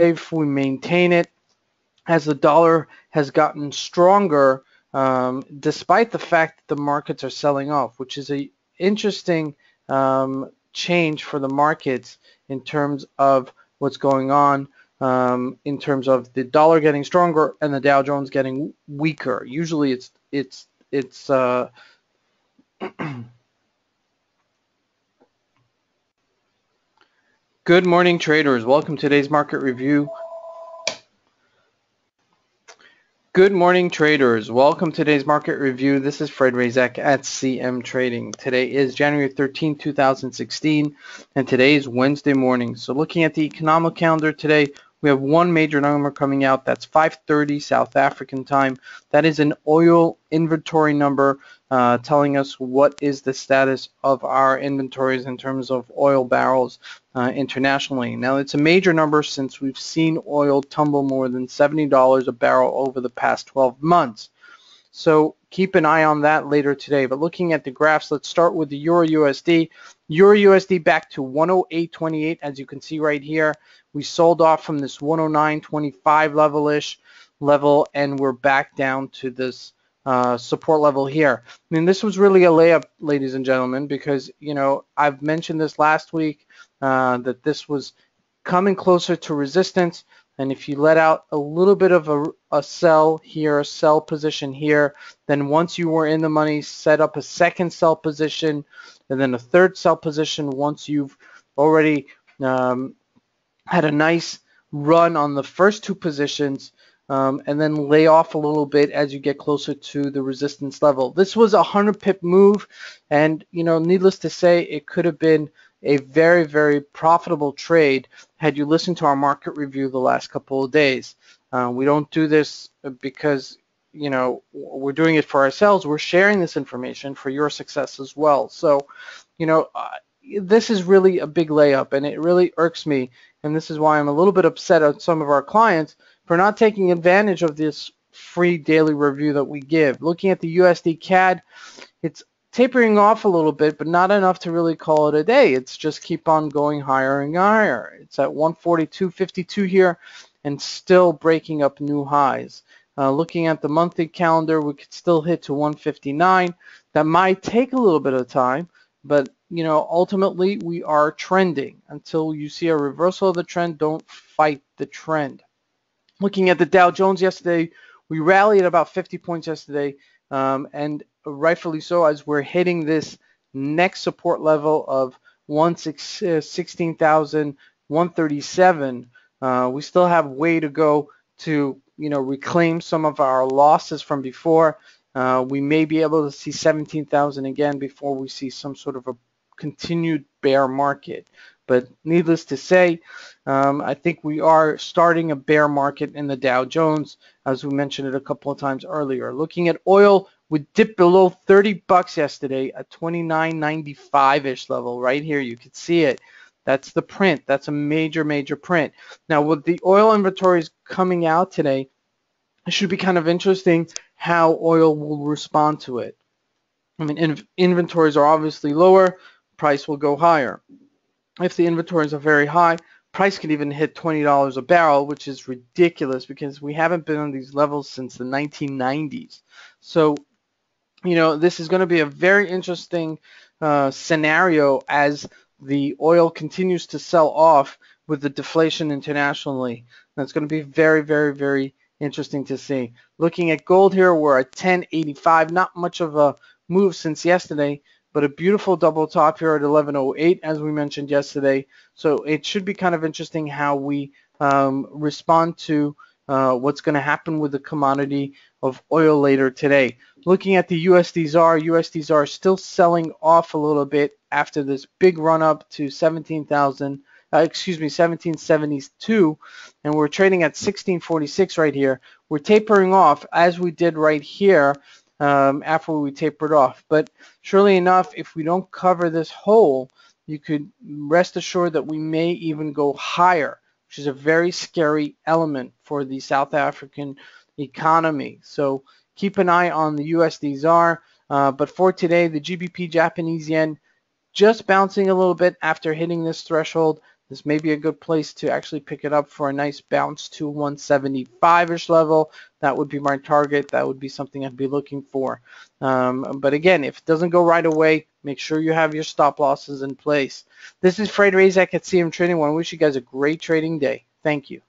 if we maintain it, as the dollar has gotten stronger, despite the fact that the markets are selling off, which is a interesting change for the markets in terms of what's going on, in terms of the dollar getting stronger and the Dow Jones getting weaker. Usually it's Good morning, traders. Welcome to today's market review. Good morning, traders. Welcome to today's market review. This is Fred Razak at CMTrading. Today is January 13, 2016, and today is Wednesday morning. So looking at the economic calendar today, we have one major number coming out. That's 5:30 South African time. That is an oil inventory number telling us what is the status of our inventories in terms of oil barrels internationally. Now, it's a major number since we've seen oil tumble more than $70 a barrel over the past 12 months. So keep an eye on that later today. But looking at the graphs, let's start with the Euro USD. Euro USD back to 108.28, as you can see right here. We sold off from this 109.25 level, and we're back down to this support level here. I mean, this was really a layup, ladies and gentlemen, because, you know, I've mentioned this last week that this was coming closer to resistance. And if you let out a little bit of a sell here, a sell position here, then once you were in the money, set up a second sell position, and then a third sell position once you've already had a nice run on the first two positions, and then lay off a little bit as you get closer to the resistance level. This was a 100 pip move, and, you know, needless to say, it could have been a very, very profitable trade had you listened to our market review the last couple of days. We don't do this because, you know, we're doing it for ourselves. We're sharing this information for your success as well. So, you know, this is really a big layup, and it really irks me, and this is why I'm a little bit upset at some of our clients for not taking advantage of this free daily review that we give. Looking at the USD CAD, it's tapering off a little bit, but not enough to really call it a day. It's just keep on going higher and higher. It's at 142.52 here and still breaking up new highs. Looking at the monthly calendar, we could still hit to 159. That might take a little bit of time, but, you know, ultimately we are trending. Until you see a reversal of the trend, don't fight the trend. Looking at the Dow Jones yesterday, we rallied about 50 points yesterday, and rightfully so, as we're hitting this next support level of 16,137. We still have way to go to, you know, reclaim some of our losses from before. We may be able to see 17,000 again before we see some sort of a continued bear market. But needless to say, I think we are starting a bear market in the Dow Jones, as we mentioned it a couple of times earlier. Looking at oil, we dipped below 30 bucks yesterday at 29.95-ish level. Right here, you can see it. That's the print. That's a major, major print. Now, with the oil inventories coming out today, it should be kind of interesting how oil will respond to it. I mean, inventories are obviously lower, price will go higher. If the inventories are very high, price could even hit $20 a barrel, which is ridiculous because we haven't been on these levels since the 1990s. So, you know, this is going to be a very interesting scenario as the oil continues to sell off with the deflation internationally. That's going to be very, very, very interesting to see. Looking at gold here, we're at 10.85. Not much of a move since yesterday, but a beautiful double top here at 11.08, as we mentioned yesterday. So it should be kind of interesting how we respond to what's going to happen with the commodity of oil later today. Looking at the USD ZAR still selling off a little bit after this big run up to 1772, and we're trading at 1646 right here. We're tapering off as we did right here after we tapered off. But surely enough, if we don't cover this hole, you could rest assured that we may even go higher, which is a very scary element for the South African economy. So keep an eye on the USD ZAR. But for today, the GBP Japanese yen just bouncing a little bit after hitting this threshold. this may be a good place to actually pick it up for a nice bounce to 175-ish level. That would be my target. That would be something I'd be looking for. But again, if it doesn't go right away, make sure you have your stop losses in place. This is Fred Razak at CM Trading. I want to wish you guys a great trading day. Thank you.